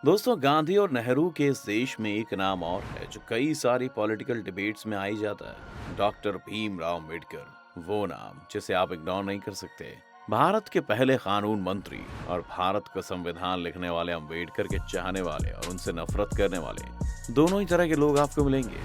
दोस्तों, गांधी और नेहरू के इस देश में एक नाम और है जो कई सारी पॉलिटिकल डिबेट्स में आई जाता है। डॉक्टर भीमराव अम्बेडकर, वो नाम जिसे आप इग्नोर नहीं कर सकते। भारत के पहले कानून मंत्री और भारत का संविधान लिखने वाले अम्बेडकर के चाहने वाले और उनसे नफरत करने वाले दोनों ही तरह के लोग आपको मिलेंगे।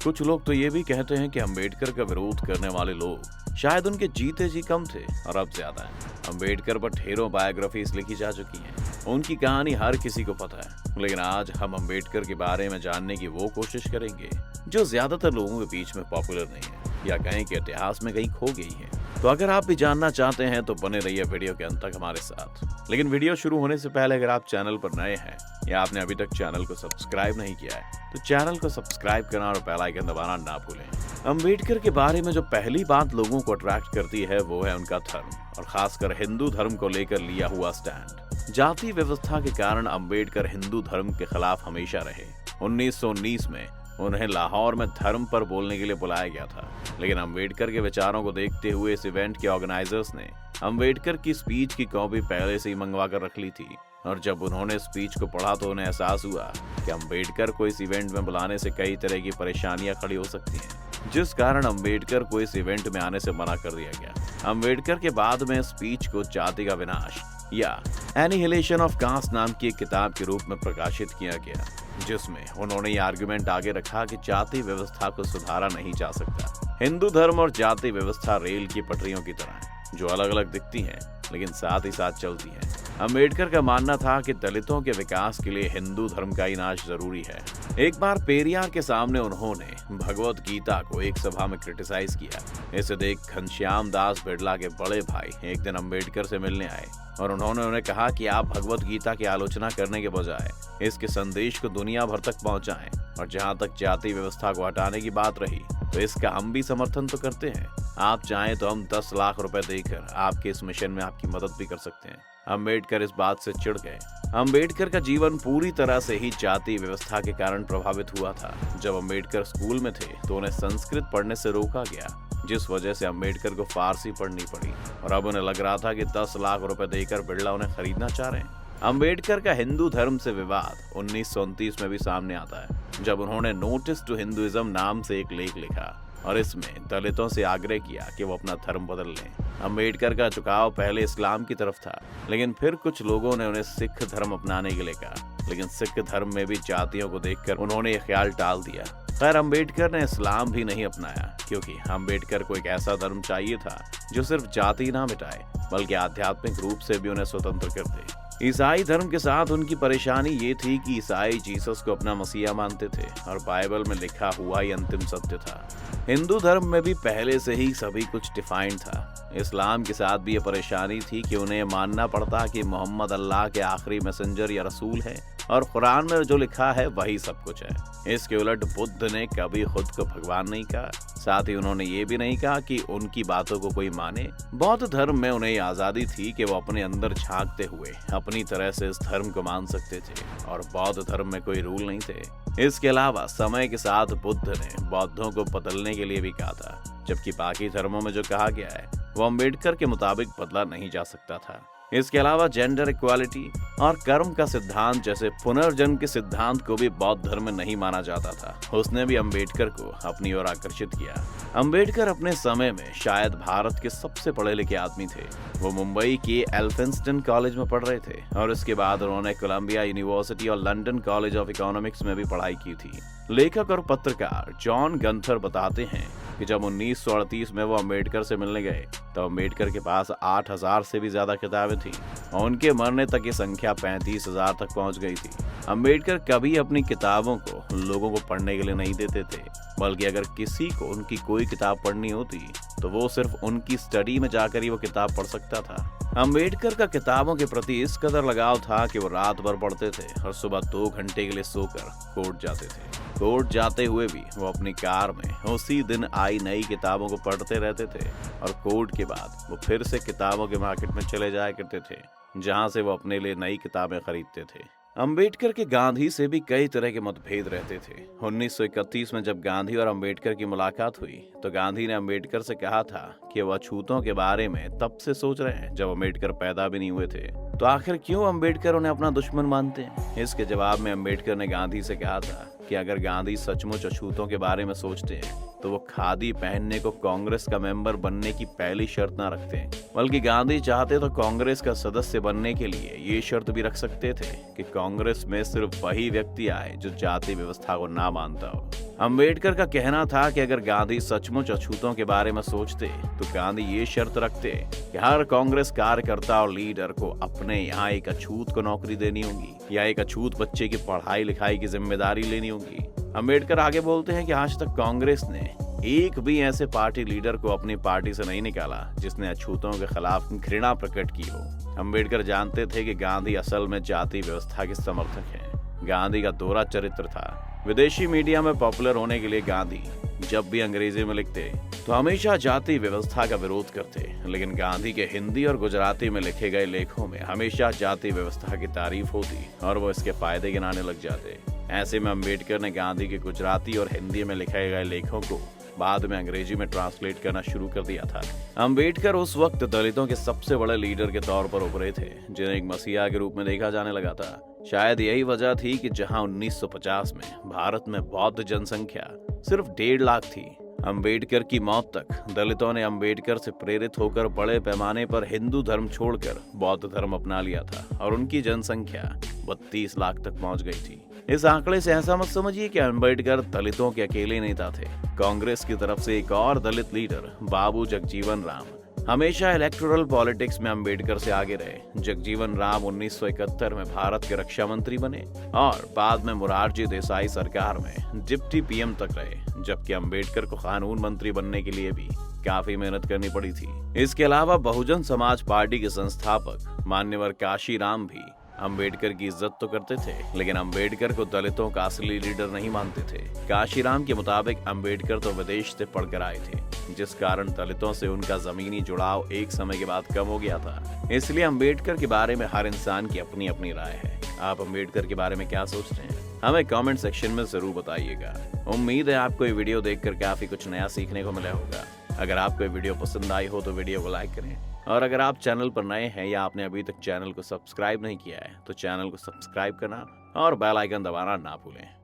कुछ लोग तो ये भी कहते हैं कि अम्बेडकर का विरोध करने वाले लोग शायद उनके जीते जी कम थे और अब ज्यादा हैं। अम्बेडकर पर ढेरों बायोग्राफीज लिखी जा चुकी हैं, उनकी कहानी हर किसी को पता है। लेकिन आज हम अम्बेडकर के बारे में जानने की वो कोशिश करेंगे जो ज्यादातर लोगों के बीच में पॉपुलर नहीं है, या कहें कि इतिहास में कहीं खो गई है। तो अगर आप भी जानना चाहते हैं तो बने रहिए वीडियो के अंत तक हमारे साथ। लेकिन वीडियो शुरू होने से पहले अगर आप चैनल पर नए हैं या आपने अभी तक चैनल को सब्सक्राइब नहीं किया है तो चैनल को सब्सक्राइब करना और बेल आइकन दबाना ना भूलें। अम्बेडकर के बारे में जो पहली बात लोगों को अट्रैक्ट करती है वो है उनका धर्म, और खासकर हिंदू धर्म को लेकर लिया हुआ स्टैंड। जाति व्यवस्था के कारण अम्बेडकर हिंदू धर्म के खिलाफ हमेशा रहे। 1919 में उन्हें लाहौर में धर्म पर बोलने के लिए बुलाया गया था, लेकिन अम्बेडकर के विचारों को देखते हुए इस इवेंट के ऑर्गेनाइजर्स ने अम्बेडकर की स्पीच की कॉपी पहले से ही मंगवा कर रख ली थी। और जब उन्होंने स्पीच को पढ़ा तो उन्हें एहसास हुआ कि अम्बेडकर को इस इवेंट में बुलाने से कई तरह की परेशानियां खड़ी हो सकती हैं, जिस कारण अम्बेडकर को इस इवेंट में आने से मना कर दिया गया। अम्बेडकर के बाद में स्पीच को जाति का विनाश या एनिहिलेशन ऑफ कास्ट नाम की एक किताब के रूप में प्रकाशित किया गया, जिसमें उन्होंने ये आर्गुमेंट आगे रखा कि जाति व्यवस्था को सुधारा नहीं जा सकता। हिंदू धर्म और जाति व्यवस्था रेल की पटरियों की तरह है, जो अलग अलग दिखती हैं लेकिन साथ ही साथ चलती हैं। अम्बेडकर का मानना था कि दलितों के विकास के लिए हिंदू धर्म का ही नाश जरूरी है। एक बार पेरियार के सामने उन्होंने भगवत गीता को एक सभा में क्रिटिसाइज किया। इसे देख घनश्याम दास बिड़ला के बड़े भाई एक दिन अम्बेडकर से मिलने आए और उन्होंने उन्हें कहा कि आप भगवत गीता की आलोचना करने के बजाय इसके संदेश को दुनिया भर तक पहुंचाएं। और जहां तक जाति व्यवस्था को हटाने की बात रही तो इसका हम भी समर्थन तो करते हैं। आप चाहें तो हम 10 लाख रुपए देकर आपके इस मिशन में आपकी मदद भी कर सकते हैं। अम्बेडकर इस बात से चिढ़ गए। अम्बेडकर का जीवन पूरी तरह से ही जाति व्यवस्था के कारण प्रभावित हुआ था। जब अम्बेडकर स्कूल में थे तो उन्हें संस्कृत पढ़ने से रोका गया, जिस वजह से अम्बेडकर को फारसी पढ़नी पड़ी और अब उन्हें लग रहा था कि 10 लाख रुपए देकर बिड़ला उन्हें खरीदना चाह रहे हैं। अम्बेडकर का हिंदू धर्म से विवाद 1929 में भी सामने आता है, जब उन्होंने नोटिस टू हिंदुइज्म नाम से एक लेख लिखा और इसमें दलितों से आग्रह किया कि वो अपना धर्म बदल लें। अम्बेडकर का झुकाव पहले इस्लाम की तरफ था, लेकिन फिर कुछ लोगों ने उन्हें सिख धर्म अपनाने के लिए कहा, लेकिन सिख धर्म में भी जातियों को देखकर उन्होंने ये ख्याल टाल दिया। खैर, अम्बेडकर ने इस्लाम भी नहीं अपनाया, क्योंकि अम्बेडकर को एक ऐसा धर्म चाहिए था जो सिर्फ जाति ना मिटाए बल्कि आध्यात्मिक रूप से भी उन्हें स्वतंत्र कर दे। ईसाई धर्म के साथ उनकी परेशानी ये थी कि ईसाई जीसस को अपना मसीहा मानते थे और बाइबल में लिखा हुआ ही अंतिम सत्य था। हिंदू धर्म में भी पहले से ही सभी कुछ डिफाइंड था। इस्लाम के साथ भी ये परेशानी थी कि उन्हें मानना पड़ता कि मोहम्मद अल्लाह के आखिरी मैसेंजर या रसूल है और कुरान में जो लिखा है वही सब कुछ है। इसके उलट बुद्ध ने कभी खुद को भगवान नहीं कहा, साथ ही उन्होंने ये भी नहीं कहा कि उनकी बातों को कोई माने। बौद्ध धर्म में उन्हें आजादी थी कि वो अपने अंदर झांकते हुए अपनी तरह से इस धर्म को मान सकते थे और बौद्ध धर्म में कोई रूल नहीं थे। इसके अलावा समय के साथ बुद्ध ने बौद्धों को बदलने के लिए भी कहा था, जबकि बाकी धर्मों में जो कहा गया है वो अम्बेडकर के मुताबिक बदला नहीं जा सकता था। इसके अलावा जेंडर इक्वालिटी और कर्म का सिद्धांत जैसे पुनर्जन्म के सिद्धांत को भी बौद्ध धर्म में नहीं माना जाता था। उसने भी अम्बेडकर को अपनी ओर आकर्षित किया। अम्बेडकर अपने समय में शायद भारत के सबसे पढ़े लिखे आदमी थे। वो मुंबई के एल्फिंस्टन कॉलेज में पढ़ रहे थे और इसके बाद उन्होंने कोलंबिया यूनिवर्सिटी और लंदन कॉलेज ऑफ इकोनॉमिक्स में भी पढ़ाई की थी। लेखक और पत्रकार जॉन गंथर बताते हैं कि जब 1938 में वो अम्बेडकर से मिलने गए तो अम्बेडकर के पास 8000 से भी ज्यादा किताबें थी और उनके मरने तक ये संख्या 35,000 तक पहुंच गई थी। अम्बेडकर कभी अपनी किताबों को लोगों को पढ़ने के लिए नहीं देते थे, बल्कि अगर किसी को उनकी कोई किताब पढ़नी होती तो वो सिर्फ उनकी स्टडी में जाकर ही वो किताब पढ़ सकता था। अम्बेडकर का किताबों के प्रति इस कदर लगाव था कि वो रात भर पढ़ते थे और सुबह 2 घंटे के लिए सोकर कोर्ट जाते थे। कोर्ट जाते हुए भी वो अपनी कार में उसी दिन आई नई किताबों को पढ़ते रहते थे और कोर्ट के बाद वो फिर से किताबों के मार्केट में चले जाया करते थे, जहां से वो अपने लिए नई किताबें खरीदते थे। अंबेडकर के गांधी से भी कई तरह के मतभेद रहते थे। 1931 में जब गांधी और अंबेडकर की मुलाकात हुई तो गांधी ने अंबेडकर से कहा था कि वह अछूतों के बारे में तब से सोच रहे हैं जब अंबेडकर पैदा भी नहीं हुए थे। तो आखिर क्यों अंबेडकर उन्हें अपना दुश्मन मानते हैं? इसके जवाब में अंबेडकर ने गांधी से कहा था कि अगर गांधी सचमुच अछूतों के बारे में सोचते हैं तो वो खादी पहनने को कांग्रेस का मेंबर बनने की पहली शर्त ना रखते, बल्कि गांधी चाहते तो कांग्रेस का सदस्य बनने के लिए ये शर्त भी रख सकते थे कि कांग्रेस में सिर्फ वही व्यक्ति आए जो जाति व्यवस्था को ना मानता हो। अंबेडकर का कहना था कि अगर गांधी सचमुच अछूतों के बारे में सोचते तो गांधी ये शर्त रखते कि हर कांग्रेस कार्यकर्ता और लीडर को अपने यहाँ एक अछूत को नौकरी देनी होगी या एक अछूत बच्चे की पढ़ाई लिखाई की जिम्मेदारी लेनी होगी। अंबेडकर आगे बोलते हैं कि आज तक कांग्रेस ने एक भी ऐसे पार्टी लीडर को अपनी पार्टी से नहीं निकाला जिसने अछूतों के खिलाफ घृणा प्रकट की हो। अंबेडकर जानते थे कि गांधी असल में जाति व्यवस्था के समर्थक हैं। गांधी का दोहरा चरित्र था। विदेशी मीडिया में पॉपुलर होने के लिए गांधी जब भी अंग्रेजी में लिखते तो हमेशा जाति व्यवस्था का विरोध करते, लेकिन गांधी के हिंदी और गुजराती में लिखे गए लेखों में हमेशा जाति व्यवस्था की तारीफ होती और वो इसके फायदे गिनाने लग जाते। ऐसे में अंबेडकर ने गांधी के गुजराती और हिंदी में लिखे गए लेखों को बाद में अंग्रेजी में ट्रांसलेट करना शुरू कर दिया था। अंबेडकर उस वक्त दलितों के सबसे बड़े लीडर के तौर पर उभरे थे, जिन्हें एक मसीहा के रूप में देखा जाने लगा था। शायद यही वजह थी कि जहां 1950 में भारत में बौद्ध जनसंख्या सिर्फ 1.5 लाख थी, अंबेडकर की मौत तक दलितों ने अंबेडकर से प्रेरित होकर बड़े पैमाने पर हिंदू धर्म छोड़कर बौद्ध धर्म अपना लिया था और उनकी जनसंख्या 32 लाख तक पहुंच गई थी। इस आंकड़े से ऐसा मत समझिए कि अंबेडकर दलितों के अकेले नेता थे। कांग्रेस की तरफ से एक और दलित लीडर बाबू जगजीवन राम हमेशा इलेक्टोरल पॉलिटिक्स में अंबेडकर से आगे रहे। जगजीवन राम 1971 में भारत के रक्षा मंत्री बने और बाद में मोरारजी देसाई सरकार में डिप्टी पीएम तक रहे, जबकि अंबेडकर को कानून मंत्री बनने के लिए भी काफी मेहनत करनी पड़ी थी। इसके अलावा बहुजन समाज पार्टी के संस्थापक मान्यवर काशीराम भी अंबेडकर की इज्जत तो करते थे, लेकिन अंबेडकर को दलितों का असली लीडर नहीं मानते थे। काशीराम के मुताबिक अंबेडकर तो विदेश से पढ़कर आए थे, जिस कारण दलितों से उनका जमीनी जुड़ाव एक समय के बाद कम हो गया था। इसलिए अंबेडकर के बारे में हर इंसान की अपनी अपनी राय है। आप अंबेडकर के बारे में क्या सोचते हैं? हमें कमेंट सेक्शन में जरूर बताइएगा। उम्मीद है आपको ये वीडियो देखकर काफी कुछ नया सीखने को मिला होगा। अगर आपको ये वीडियो पसंद आई हो तो वीडियो को लाइक करें, और अगर आप चैनल पर नए हैं या आपने अभी तक चैनल को सब्सक्राइब नहीं किया है तो चैनल को सब्सक्राइब करना और बेल आइकन दबाना ना भूलें।